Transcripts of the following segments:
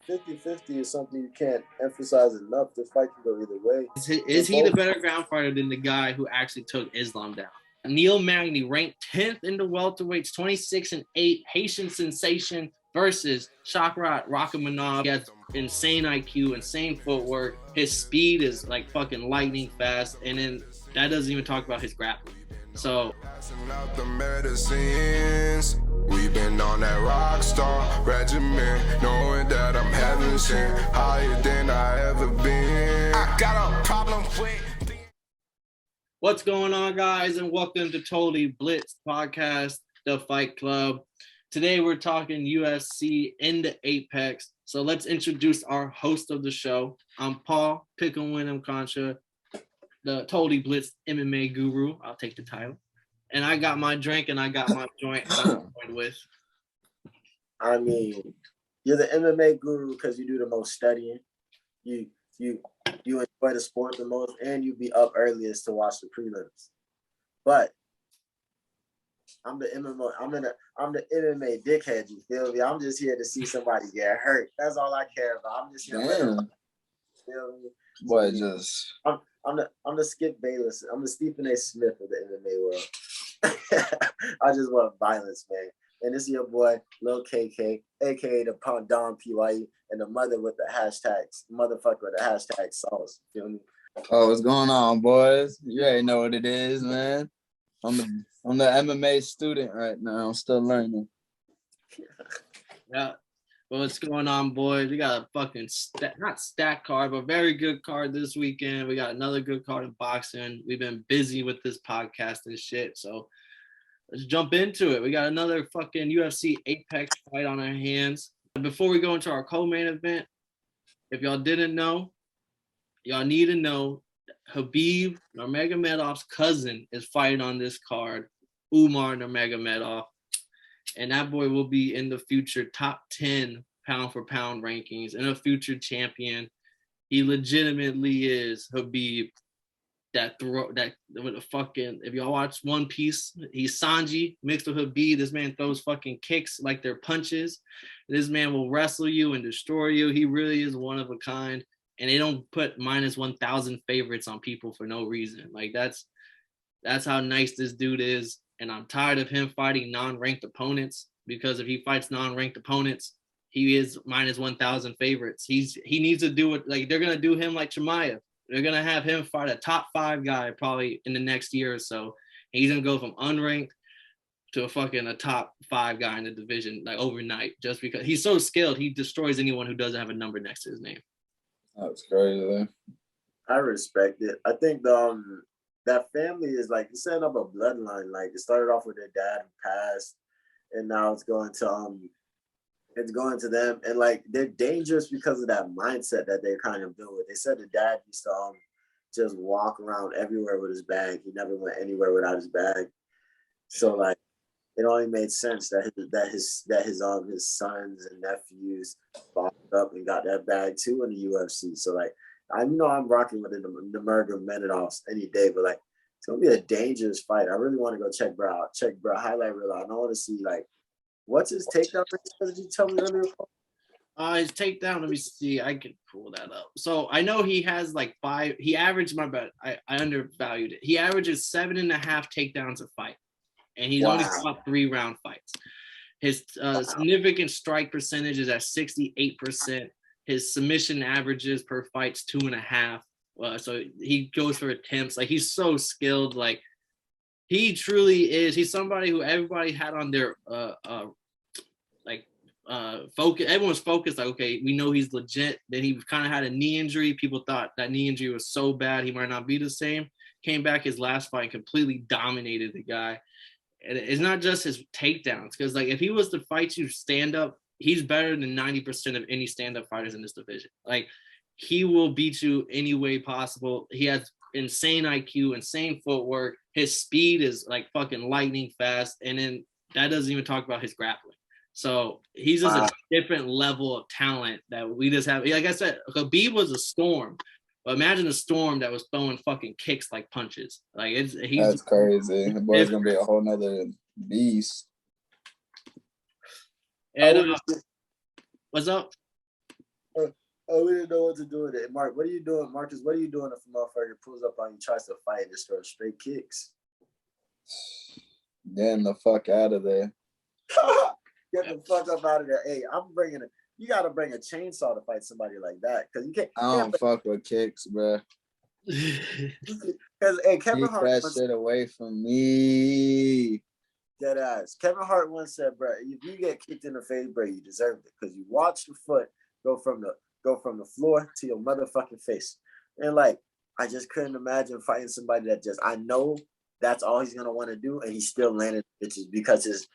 50-50 is something you can't emphasize enough. The fight can go either way. Is he the better ground fighter than the guy who actually took Islam down? Neil Magny ranked 10th in the welterweights, 26-8, Haitian sensation versus Shavkat Rakhmonov. He has insane IQ, insane footwork. His speed is like fucking lightning fast, and then that doesn't even talk about his grappling. So we've been on that rock star regimen, knowing that I'm heaven sent, higher than I ever been. I got a problem with. What's going on, guys, and welcome to Totally Blitz Podcast, the Fight Club. Today we're talking UFC in the Apex. So let's introduce our host of the show. I'm Paul Pick'em Win'em Concha, the Totally Blitz MMA guru. I'll take the title. And I got my drink and I got my joint with. I mean, you're the MMA guru because you do the most studying. You enjoy the sport the most, and you be up earliest to watch the prelims. But I'm the MMA dickhead. You feel me? I'm just here to see somebody get hurt. That's all I care about. I'm just here. Feel me? Boy, I'm the Skip Bayless. I'm the Stephen A. Smith of the MMA world. I just want violence, man. And this is your boy, Lil KK, aka the Don PYE, and the mother with the hashtags, motherfucker with the hashtag sauce. Feel me? Oh, what's going on, boys? You already know what it is, man. I'm the MMA student right now. I'm still learning. Yeah. Well, what's going on, boys? We got a fucking not stack card, but very good card this weekend. We got another good card in boxing. We've been busy with this podcast and shit, so let's jump into it. We got another fucking UFC Apex fight on our hands. Before we go into our co-main event, if y'all didn't know, y'all need to know Khabib Nurmagomedov's cousin is fighting on this card, Umar Nurmagomedov. And that boy will be in the future top 10 pound for pound rankings and a future champion. He legitimately is Khabib. If y'all watch One Piece, he's Sanji mixed with Khabib. This man throws fucking kicks like they're punches. This man will wrestle you and destroy you. He really is one of a kind. And they don't put minus 1,000 favorites on people for no reason. Like that's how nice this dude is. And I'm tired of him fighting non-ranked opponents, because if he fights non-ranked opponents, he is minus 1,000 favorites. He needs to do it like they're gonna do him like Chimaev. They're gonna have him fight a top 5 guy probably in the next year or so. He's gonna go from unranked to a top 5 guy in the division like overnight, just because he's so skilled. He destroys anyone who doesn't have a number next to his name. That's crazy. I respect it. I think that family is like setting up a bloodline. Like it started off with their dad who passed, and now it's going to them. And like they're dangerous because of that mindset that they're kind of built with. They said the dad used to just walk around everywhere with his bag. He never went anywhere without his bag. So like it only made sense that his sons and nephews bought up and got that bag too in the UFC. So like I'm rocking with the Nurmagomedovs any day, but like it's gonna be a dangerous fight. I really want to go check bro out. Check bro highlight reel out. I want to see like what's his takedown? Did you tell me earlier? His takedown. Let me see. I can pull that up. So I know he has like 5. He averaged my bet. I undervalued it. He averages 7.5 takedowns a fight, and he's only fought 3-round fights. His significant strike percentage is at 68%. His submission averages per fight's 2.5. So he goes for attempts. Like he's so skilled. Like he truly is. He's somebody who everybody had on their focus. Everyone's focused. Like, okay, we know he's legit. Then he kind of had a knee injury. People thought that knee injury was so bad he might not be the same. Came back his last fight and completely dominated the guy. And it's not just his takedowns, because like if he was to fight you stand up, he's better than 90% of any stand-up fighters in this division. Like he will beat you any way possible. He has insane IQ, insane footwork. His speed is like fucking lightning fast. And then that doesn't even talk about his grappling. So he's just a different level of talent that we just have. Like I said, Khabib was a storm. But imagine a storm that was throwing fucking kicks like punches. Like that's crazy. The boy's gonna be a whole nother beast. And what's up? Oh, we didn't know what to do with it. Mark, what are you doing? Marcus, what are you doing if a motherfucker pulls up on you, tries to fight, and just throws straight kicks? Getting the fuck out of there. Get the fuck up out of there. Hey, you gotta bring a chainsaw to fight somebody like that. Cause you can't I don't fuck with kicks, bro. Because hey, Kevin Keep Hart that shit away from me. Dead ass. Kevin Hart once said, bro, if you get kicked in the face, bro, you deserved it. Because you watched the foot go from the floor to your motherfucking face. And like, I just couldn't imagine fighting somebody that just, I know that's all he's gonna want to do, and he still landed bitches because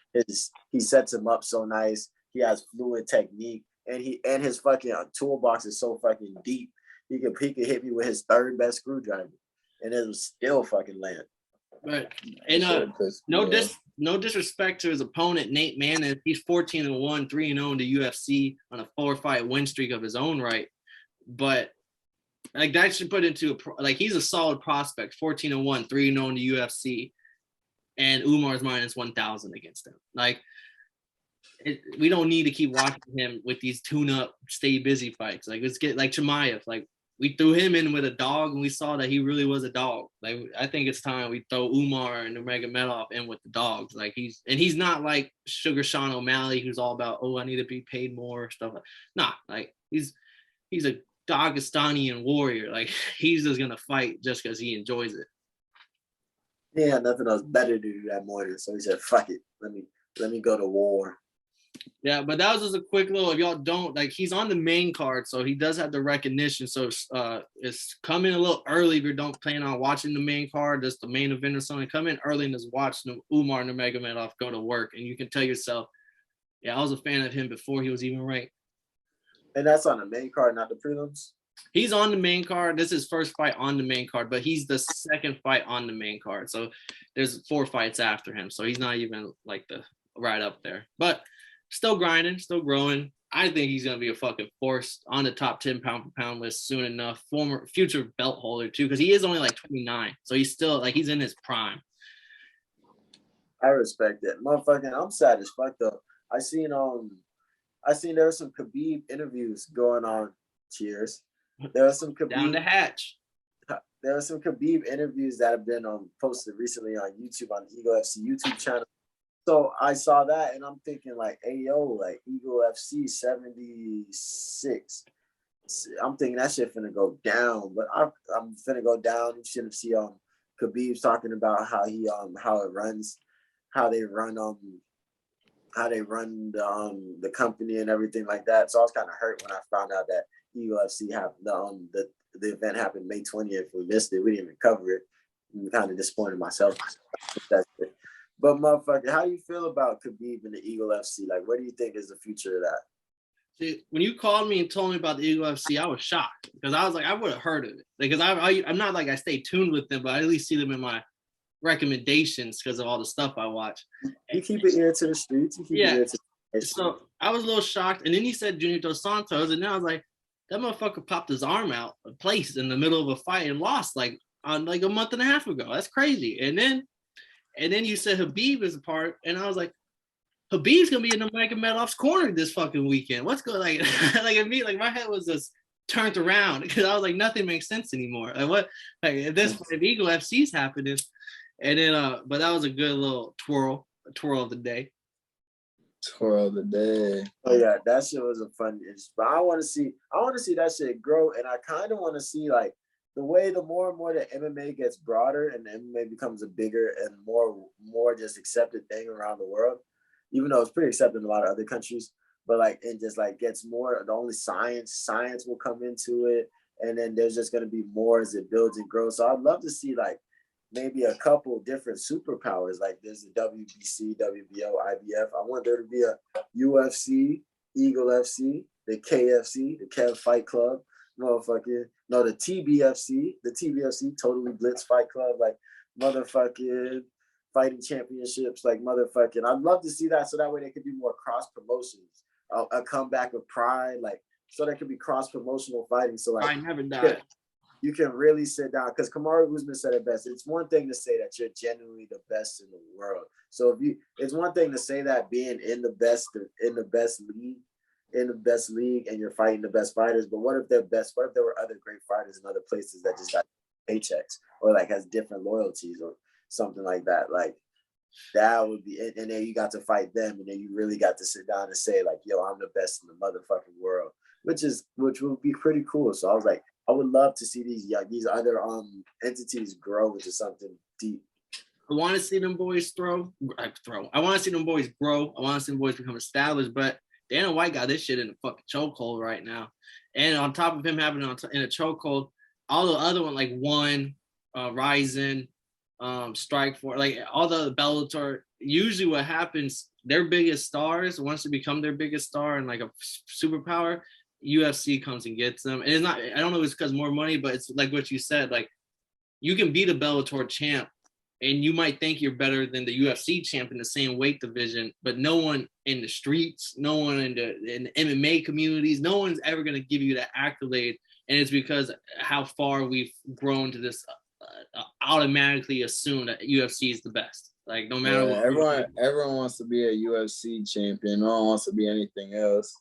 he sets him up so nice. He has fluid technique, and his fucking toolbox is so fucking deep. He could hit me with his third best screwdriver, and it was still fucking land. Right. And no disrespect to his opponent, Nate Maness. He's 14-1, 3-0 in the UFC on a 4-fight win streak of his own right. But like that should put into he's a solid prospect, 14-1, 3-0 in the UFC, and Umar's minus 1,000 against him. Like, we don't need to keep watching him with these tune-up, stay busy fights. Like, let's get like Chimaev. Like, we threw him in with a dog, and we saw that he really was a dog. Like, I think it's time we throw Umar and Nurmagomedov in with the dogs. Like, he's not like Sugar Sean O'Malley, who's all about, I need to be paid more stuff. Nah, like he's a Dagestani warrior. Like, he's just gonna fight just because he enjoys it. He had nothing else better to do that morning, so he said, "Fuck it, let me go to war." Yeah, but that was just a quick little. If y'all don't like, he's on the main card, so he does have the recognition. So it's coming a little early if you don't plan on watching the main card, just the main event or something. Come in early and just watch Umar Nurmagomedov go to work, and you can tell yourself, yeah, I was a fan of him before he was even ranked. And that's on the main card, not the prelims? He's on the main card. This is his first fight on the main card, but he's the second fight on the main card. So there's 4 fights after him. So he's not even like the right up there. But still grinding, still growing. I think he's going to be a fucking force on the top 10 pound for pound list soon enough. Future belt holder too, because he is only like 29. So he's still like, he's in his prime. I respect that. Motherfucking, I'm sad as fuck though. I seen there were some Khabib interviews going on. Cheers. There are some Khabib Down the hatch. There are some Khabib interviews that have been posted recently on YouTube on the Eagle FC YouTube channel. So I saw that and I'm thinking like, hey yo, like Eagle FC 76. I'm thinking that shit finna go down, but I'm finna go down. You should see Khabib's talking about how he how they run the company and everything like that. So I was kind of hurt when I found out that Eagle FC happened. The event happened May 20th. We missed it. We didn't even cover it. I'm kind of disappointed myself. That's it. But motherfucker, how do you feel about Khabib and the Eagle FC? Like, what do you think is the future of that? See, when you called me and told me about the Eagle FC, I was shocked because I was like, I would have heard of it because I'm not like I stay tuned with them, but I at least see them in my recommendations because of all the stuff I watch. You keep an ear to the streets. So I was a little shocked, and then he said Junior Dos Santos, and then I was like, that motherfucker popped his arm out of place in the middle of a fight and lost like a month and a half ago. That's crazy. And then you said Khabib is a part, and I was like, Khabib's gonna be in Nurmagomedov's corner this fucking weekend. What's going like my head was just turned around because I was like, nothing makes sense anymore. Like what? Like if Eagle FC's happening, and then but that was a good little twirl of the day. Twirl of the day. Oh yeah, that shit was a fun. But I want to see that shit grow, and I kind of want to see like the more and more that MMA gets broader and MMA becomes a bigger and more just accepted thing around the world. Even though it's pretty accepted in a lot of other countries, but like it just like gets more. The only science will come into it, and then there's just gonna be more as it builds and grows. So I'd love to see like maybe a couple different superpowers. Like there's the WBC, WBO, IBF. I want there to be a UFC, Eagle FC, the KFC, the Kev Fight Club, motherfucking no, the TBFC, Totally Blitz Fight Club, like motherfucking fighting championships, like motherfucking. I'd love to see that so that way there could be more cross promotions, a comeback of Pride, like so there could be cross promotional fighting. So like I never died. You can really sit down because Kamaru Usman said it best. It's one thing to say that you're genuinely the best in the world. So it's one thing to say that being in the best league, in the best league and you're fighting the best fighters, but what if they're best? What if there were other great fighters in other places that just got paychecks or like has different loyalties or something like that? Like that would be, and then you got to fight them, and then you really got to sit down and say like, yo, I'm the best in the motherfucking world, which would be pretty cool. So I was like, I would love to see these other entities grow into something deep. I want to see them boys throw. I want to see them boys grow. I want to see them boys become established. But Dana White got this shit in a fucking chokehold right now. And on top of him having it in a chokehold, all the other one like One, Ryzen, Strikeforce, like all the Bellator. Usually, what happens, their biggest stars, once they become their biggest star and like a superpower, UFC comes and gets them. And it's not. I don't know if it's because more money, but it's like what you said. Like you can beat a Bellator champ, and you might think you're better than the UFC champ in the same weight division, but no one in the streets, no one in the MMA communities, no one's ever going to give you that accolade. And it's because how far we've grown to this automatically assume that UFC is the best. Like no matter what. Everyone wants to be a UFC champion. No one wants to be anything else.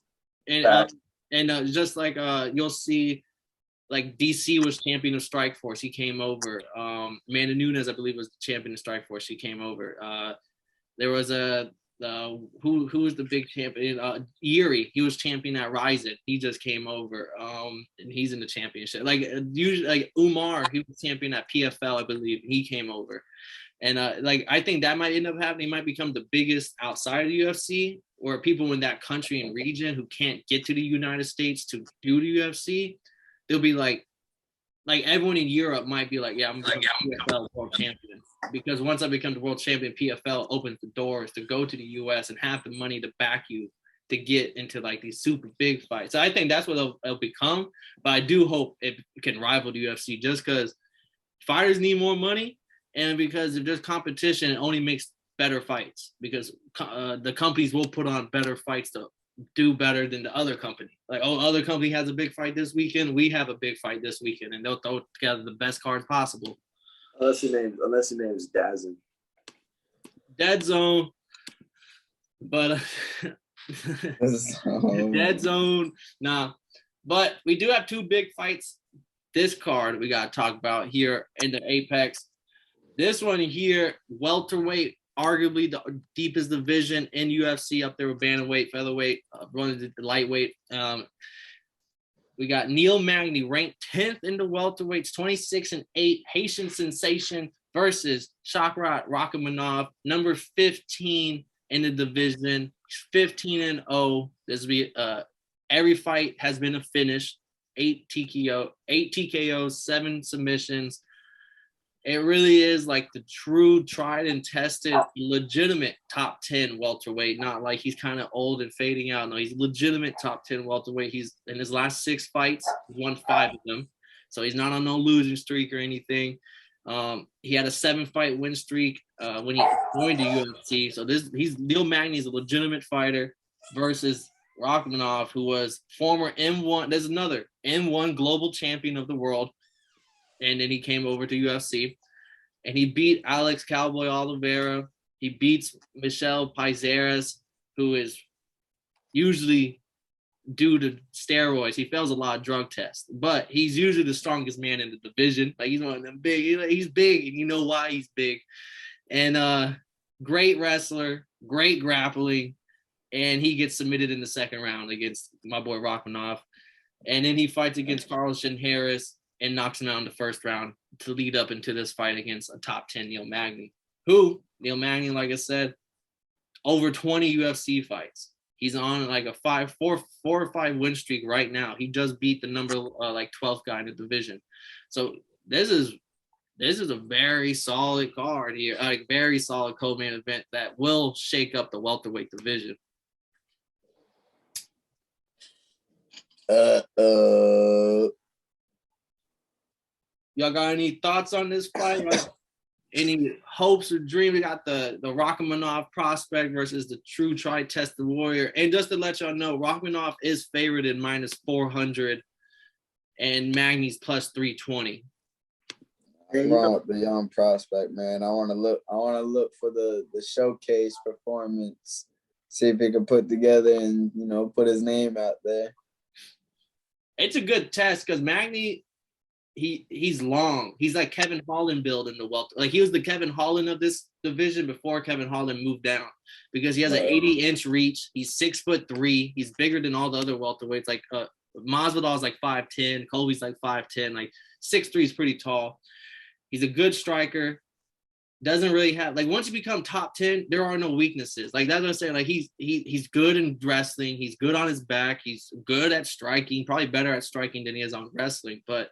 And just like you'll see, like DC was champion of Strikeforce. He came over. Amanda Nunes, I believe, was champion of Strikeforce. She came over. There was who was the big champion? Yuri. He was champion at Ryzen. He just came over. And he's in the championship. Like usually, like Umar, he was champion at PFL, I believe. He came over. And like I think that might end up happening. He might become the biggest outside of the UFC, or people in that country and region who can't get to the United States to do the UFC. They'll be like everyone in Europe might be like, yeah, I'm going to become PFL world champion. Because once I become the world champion, PFL opens the doors to go to the US and have the money to back you to get into like these super big fights. So I think that's what it'll become. But I do hope it can rival the UFC just because fighters need more money. And because if there's competition, it only makes better fights because the companies will put on better fights to do better than the other company. Like, oh, other company has a big fight this weekend. We have a big fight this weekend, and they'll throw together the best cards possible. Unless your name is Dazin. Dead Zone, but Dead Zone, nah. But we do have two big fights. This card we gotta talk about here in the Apex. This one here, welterweight. Arguably the deepest division in UFC, up there with bantamweight, featherweight, running the lightweight. We got Neil Magny, ranked 10th in the welterweights, 26-8, Haitian sensation versus Shavkat Rakhmonov, number 15 in the division, 15-0. This will be every fight has been a finish, 8 TKOs, 7 submissions. It really is like the true, tried and tested, legitimate top 10 welterweight. Not like he's kind of old and fading out. No, he's legitimate top 10 welterweight. He's in his last 6 fights, he's won 5 of them. So he's not on no losing streak or anything. He had a 7-fight win streak when he joined the UFC. So Neil Magny is a legitimate fighter versus Rakhmonov, who was former M1. There's another M1 global champion of the world. And then he came over to UFC, and he beat Alex Cowboy Oliveira. He beats Michel Paizeras, who is usually due to steroids. He fails a lot of drug tests, but he's usually the strongest man in the division. Like he's one of them big. He's big, and you know why he's big. And great wrestler, great grappling, and he gets submitted in the second round against my boy Rakhmonov. And then he fights against Carlson Harris and knocks him out in the first round to lead up into this fight against a top 10 Neil Magny, who Neil Magny, like I said, over 20 UFC fights. He's on like a 4 or 5 win streak right now. He just beat the number 12th guy in the division. So this is a very solid card here, like very solid co-main event that will shake up the welterweight division. Y'all got any thoughts on this fight? Like, any hopes or dreams? We got the Rakhmonov prospect versus the true tri-tested warrior. And just to let y'all know, Rakhmonov is favored in -400 and Magny's +320. The young prospect, man. I want to look for the showcase performance see if he can put together and, you know, put his name out there. It's a good test because Magny, he's long. He's like Kevin Holland build in the welter. Like he was the Kevin Holland of this division before Kevin Holland moved down because he has an 80-inch reach. He's 6'3". He's bigger than all the other welterweights. Like Masvidal is like 5'10". Colby's like 5'10". Like 6'3" is pretty tall. He's a good striker. Doesn't really have like once you become top 10, there are no weaknesses. Like that's what I'm saying. Like he's good in wrestling. He's good on his back. He's good at striking. Probably better at striking than he is on wrestling. But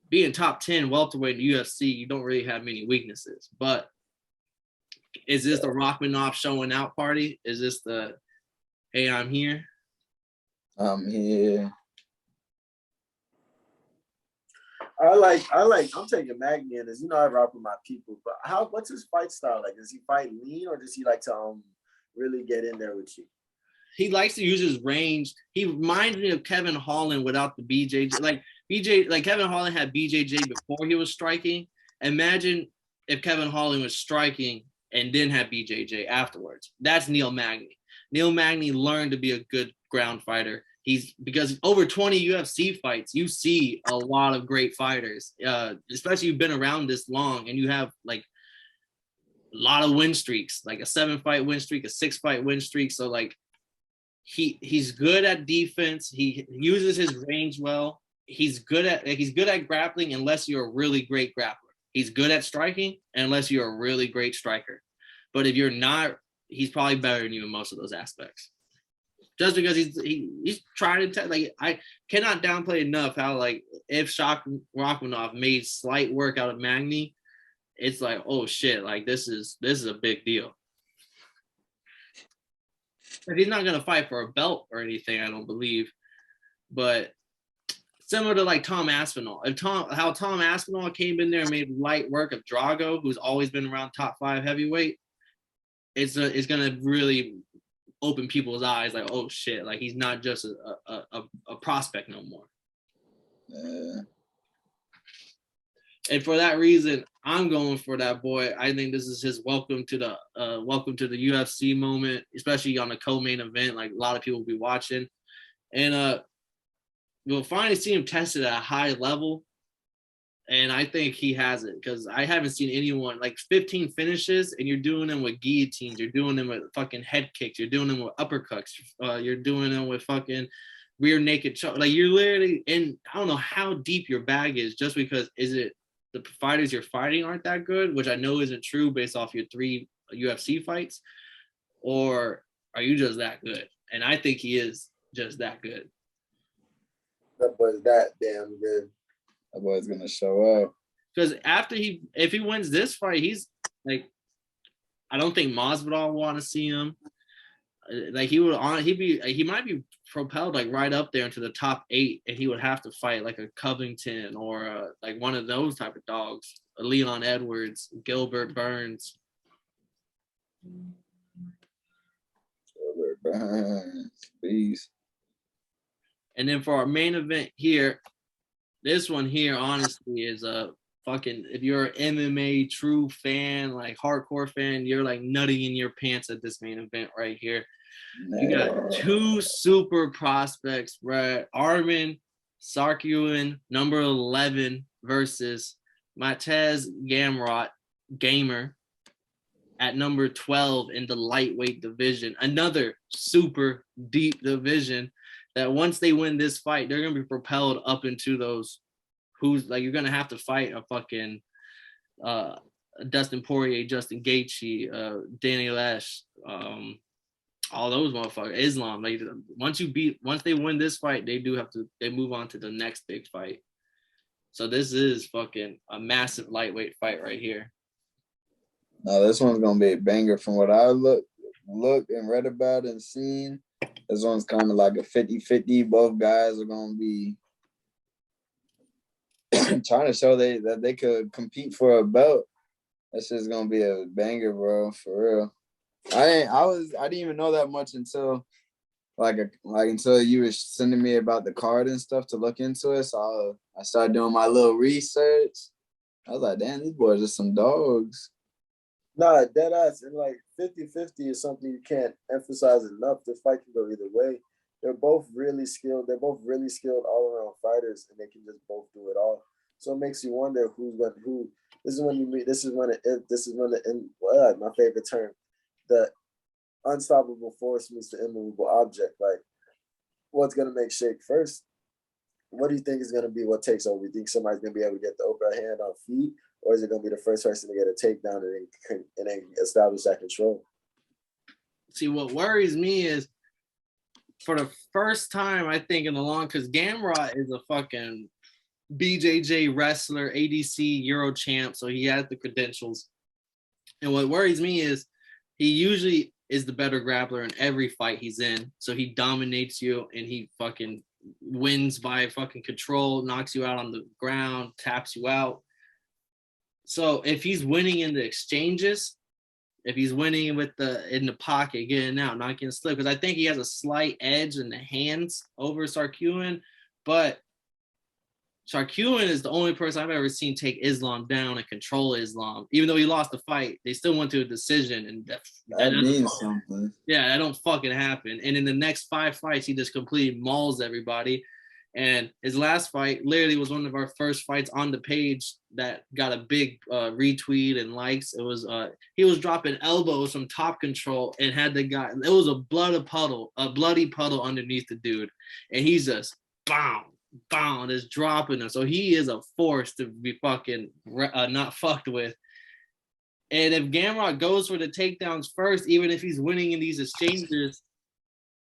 being top 10 welterweight in the UFC, you don't really have many weaknesses. But is this the Rakhmonov showing out party? Is this the hey, I'm here? I'm here. I'm taking Magny in this. You know, I rock with my people, but what's his fight style like? Does he fight lean or does he like to really get in there with you? He likes to use his range. He reminds me of Kevin Holland without the BJJ. Like Kevin Holland had BJJ before he was striking. Imagine if Kevin Holland was striking and then had BJJ afterwards. That's Neil Magny. Neil Magny learned to be a good ground fighter. Because over 20 UFC fights, you see a lot of great fighters, especially you've been around this long and you have like a lot of win streaks, like a 7-fight win streak, a 6-fight win streak. So like he's good at defense. He uses his range well. He's good at grappling unless you're a really great grappler. He's good at striking unless you're a really great striker. But if you're not, he's probably better than you in most of those aspects. Just because he's trying to like I cannot downplay enough how like if Rakhmonov made slight work out of Magny, it's like oh shit, like this is a big deal. But he's not gonna fight for a belt or anything, I don't believe. But similar to like Tom Aspinall, how Tom Aspinall came in there and made light work of Drago, who's always been around top 5 heavyweight, it's gonna really open people's eyes like oh shit, like he's not just a prospect no more. And for that reason I'm going for that boy. I think this is his welcome to the UFC moment, especially on the co-main event. Like a lot of people will be watching and we'll finally see him tested at a high level. And I think he has it because I haven't seen anyone like 15 finishes and you're doing them with guillotines. You're doing them with fucking head kicks. You're doing them with uppercuts. You're doing them with fucking rear naked choke. Like you're literally in, I don't know how deep your bag is just because is it the fighters you're fighting aren't that good, which I know isn't true based off your 3 UFC fights, or are you just that good? And I think he is just that good. That boy's that damn good. That boy's gonna show up. Because if he wins this fight, he's like, I don't think Masvidal will want to see him. Like he might be propelled like right up there into the top 8, and he would have to fight like a Covington or like one of those type of dogs, Leon Edwards, Gilbert Burns. Gilbert Burns, please. And then for our main event here, this one here, honestly, is a fucking, if you're an MMA true fan, like hardcore fan, you're like nutting in your pants at this main event right here. You got 2 super prospects, right? Arman Tsarukyan, number 11, versus Mateusz Gamrot, Gamer, at number 12 in the lightweight division. Another super deep division that once they win this fight, they're going to be propelled up into those who's like, you're going to have to fight a fucking Dustin Poirier, Justin Gaethje, Danny Lash, all those motherfuckers, Islam. Like once they win this fight, they move on to the next big fight. So this is fucking a massive lightweight fight right here. No, this one's gonna be a banger from what I looked and read about and seen. This one's kind of like a 50-50. Both guys are gonna be trying to show that they could compete for a belt. That's just gonna be a banger, bro, for real. I didn't even know that much until until you were sending me about the card and stuff to look into it. So I started doing my little research. I was like, damn, these boys are some dogs. Nah, dead ass. And like 50-50 is something you can't emphasize enough. The fight can go either way. They're both really skilled. They're both really skilled all-around fighters, and they can just both do it all. So it makes you wonder who's going who. This is when you meet. This is when my favorite term, the unstoppable force meets the immovable object. Like, what's going to make shake first? What do you think is going to be what takes over? You think somebody's going to be able to get the upper hand on feet, or is it going to be the first person to get a takedown and then establish that control? See, what worries me is for the first time, I think in the long, because Gamrot is a fucking BJJ wrestler, ADC Euro champ, so he has the credentials. And what worries me is he usually is the better grappler in every fight he's in. So he dominates you and he fucking wins by fucking control, knocks you out on the ground, taps you out. So if he's winning in the exchanges, if he's winning in the pocket, getting out, not getting slipped, because I think he has a slight edge in the hands over Tsarukyan, but Tsarukyan is the only person I've ever seen take Islam down and control Islam. Even though he lost the fight, they still went to a decision, and that means something. Yeah, that don't fucking happen. And in the next 5 fights, he just completely mauls everybody. And his last fight literally was one of our first fights on the page that got a big retweet and likes. It was he was dropping elbows from top control and had the guy. It was a bloody puddle underneath the dude, and he's just bound is dropping him. So he is a force to be fucking not fucked with. And if Gamrot goes for the takedowns first, even if he's winning in these exchanges,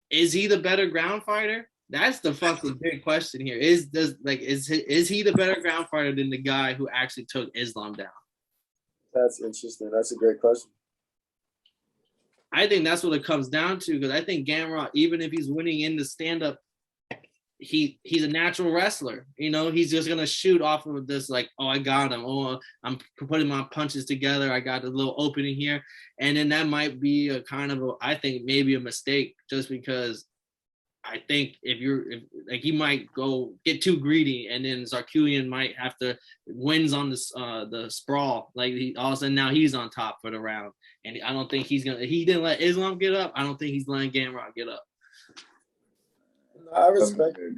is he the better ground fighter? That's the fucking big question here. Is he the better ground fighter than the guy who actually took Islam down? That's interesting. That's a great question. I think that's what it comes down to, because I think Gamrot, even if he's winning in the stand-up, he's a natural wrestler. You know, he's just gonna shoot off of this, like, oh, I got him. Oh, I'm putting my punches together. I got a little opening here, and then that might be a kind of I think maybe a mistake, just because I think if he might go get too greedy, and then Tsarukyan might have to wins on the sprawl. Like all of a sudden now he's on top for the round, and I don't think he didn't let Islam get up. I don't think he's letting Gamrot get up. I respect it.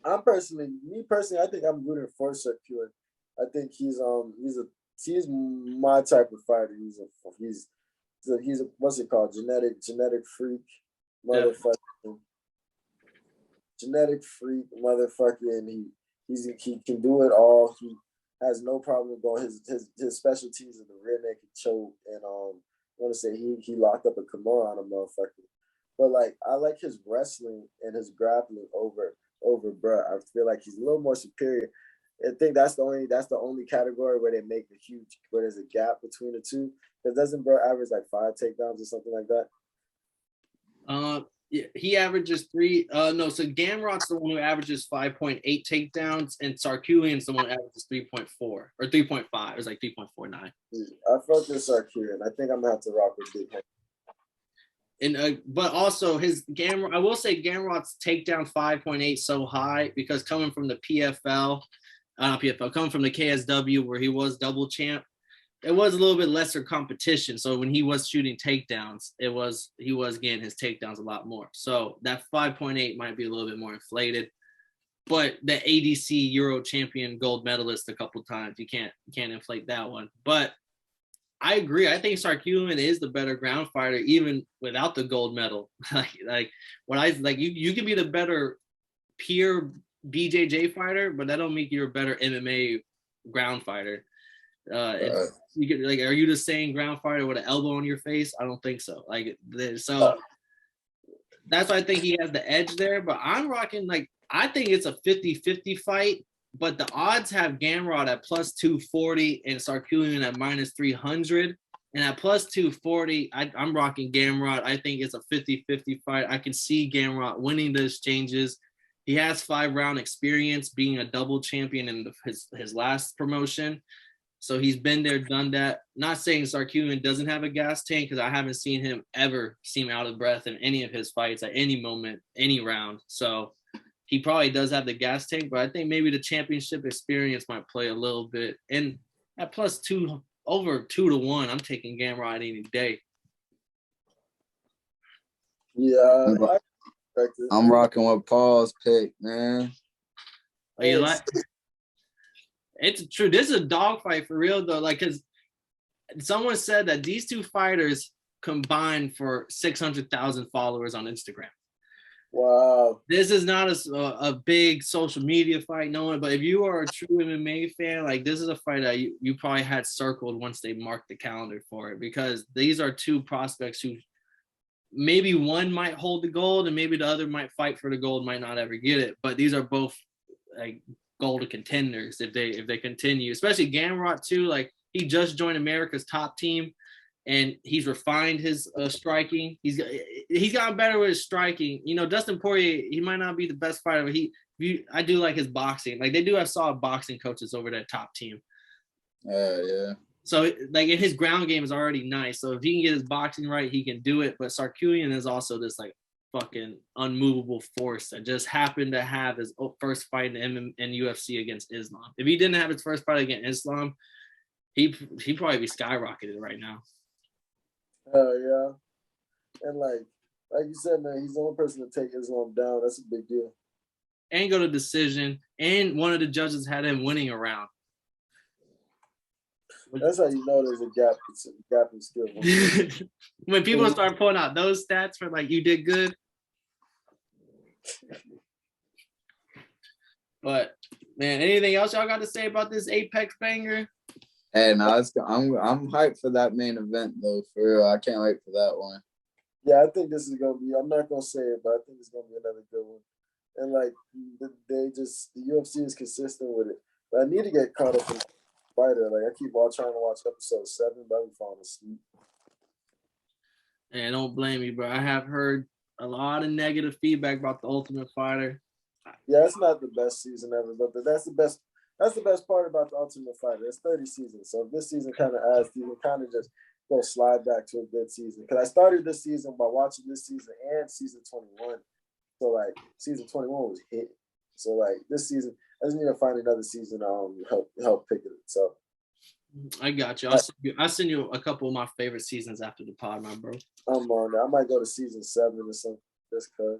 I think I'm rooting for Tsarukyan. I think he's my type of fighter. He's a what's it called? Genetic freak, motherfucker. Yeah. Genetic freak, motherfucking. He can do it all. He has no problem going. His specialties in the rear naked choke, and I want to say he locked up a Kimura on a motherfucker. But like, I like his wrestling and his grappling over Brett. I feel like he's a little more superior. I think that's the only category where there's a gap between the two. Because doesn't Brett average like 5 takedowns or something like that? Yeah, he averages 3. So Gamrot's the one who averages 5.8 takedowns, and Tsarukyan's the one who averages 3.4 or 3.5. It was like 3.49. I fuck with Tsarukyan. I think I'm gonna have to rock with Big Hand. And but also I will say Gamrot's takedown 5.8 so high because coming from the coming from the KSW where he was double champ, it was a little bit lesser competition. So when he was shooting takedowns, he was getting his takedowns a lot more. So that 5.8 might be a little bit more inflated. But the ADC Euro champion gold medalist a couple times, you can't inflate that one. But I agree. I think Tsarukyan is the better ground fighter, even without the gold medal. You can be the better pure BJJ fighter, but that don't make you a better MMA ground fighter. Are you the same ground fighter with an elbow on your face? I don't think so. So that's why I think he has the edge there. But I'm rocking I think it's a 50-50 fight. But the odds have Gamrot at plus 240 and Tsarukyan at minus 300. And at plus 240, I'm rocking Gamrot. I think it's a 50-50 fight. I can see Gamrot winning the exchanges. He has 5-round experience being a double champion in his last promotion. So he's been there, done that. Not saying Tsarukyan doesn't have a gas tank, because I haven't seen him ever seem out of breath in any of his fights at any moment, any round. So he probably does have the gas tank, but I think maybe the championship experience might play a little bit. And at plus 2, over 2 to 1, I'm taking Gamrot any day. Yeah, I expect it. I'm rocking with Paul's pick, man. Are you like? It's true. This is a dogfight for real though. Like, cause someone said that these two fighters combined for 600,000 followers on Instagram. Wow. This is not a big social media fight, no one. But if you are a true MMA fan, like this is a fight that you probably had circled once they marked the calendar for it, because these are two prospects who maybe one might hold the gold and maybe the other might fight for the gold, might not ever get it. But these are both like gold contenders if they continue, especially Gamrot too. Like he just joined America's top team and he's refined his striking. He's gotten better with his striking. You know, Dustin Poirier, he might not be the best fighter, but I do like his boxing. Like they do have solid boxing coaches over that top team. Yeah. So like his ground game is already nice. So if he can get his boxing right, he can do it. But Tsarukyan is also this like fucking unmovable force that just happened to have his first fight in UFC against Islam. If he didn't have his first fight against Islam, he'd probably be skyrocketed right now. Yeah. And like you said, man, he's the only person to take Islam down. That's a big deal. And go to decision. And one of the judges had him winning a round. That's how you know there's a gap in skill. When people start pulling out those stats for like you did good. But man, anything else y'all got to say about this Apex banger? Hey, no, I'm hyped for that main event though. For real, I can't wait for that one. Yeah, I think this is gonna be. I'm not gonna say it, but I think it's gonna be another good one. And like the UFC is consistent with it. But I need to get caught up in fighter. Like I keep trying to watch episode 7, but I'm falling asleep. And don't blame me, bro. I have heard a lot of negative feedback about the Ultimate Fighter. Yeah, it's not the best season ever, but that's the best. That's the best part about the Ultimate Fighter. It's 30 seasons, so if this season kind of adds, you can kind of just go slide back to a good season. Because I started this season by watching this season and season 21. So like season 21 was hit. So like this season, I just need to find another season help pick it. So I got you. I'll send you a couple of my favorite seasons after the pod, my bro. I'm on there. I might go to season 7 or something just cause.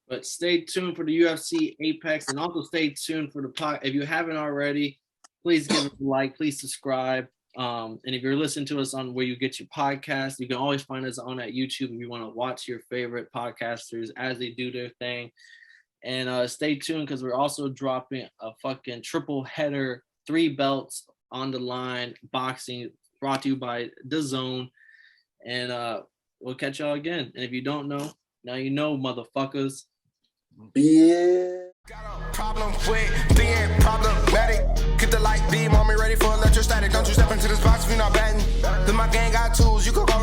But stay tuned for the UFC Apex, and also stay tuned for the pod. If you haven't already, please give us a like, please subscribe. And if you're listening to us on where you get your podcast, you can always find us on at YouTube if you want to watch your favorite podcasters as they do their thing. And stay tuned because we're also dropping a fucking triple header, 3 belts on the line, boxing, brought to you by DAZN. And we'll catch y'all again. And if you don't know, now you know, motherfuckers. Yeah. Got a problem with being problematic. Get the light beam on me ready for electrostatic. Don't you step into this box if you're not batting. Then my gang got tools, you can go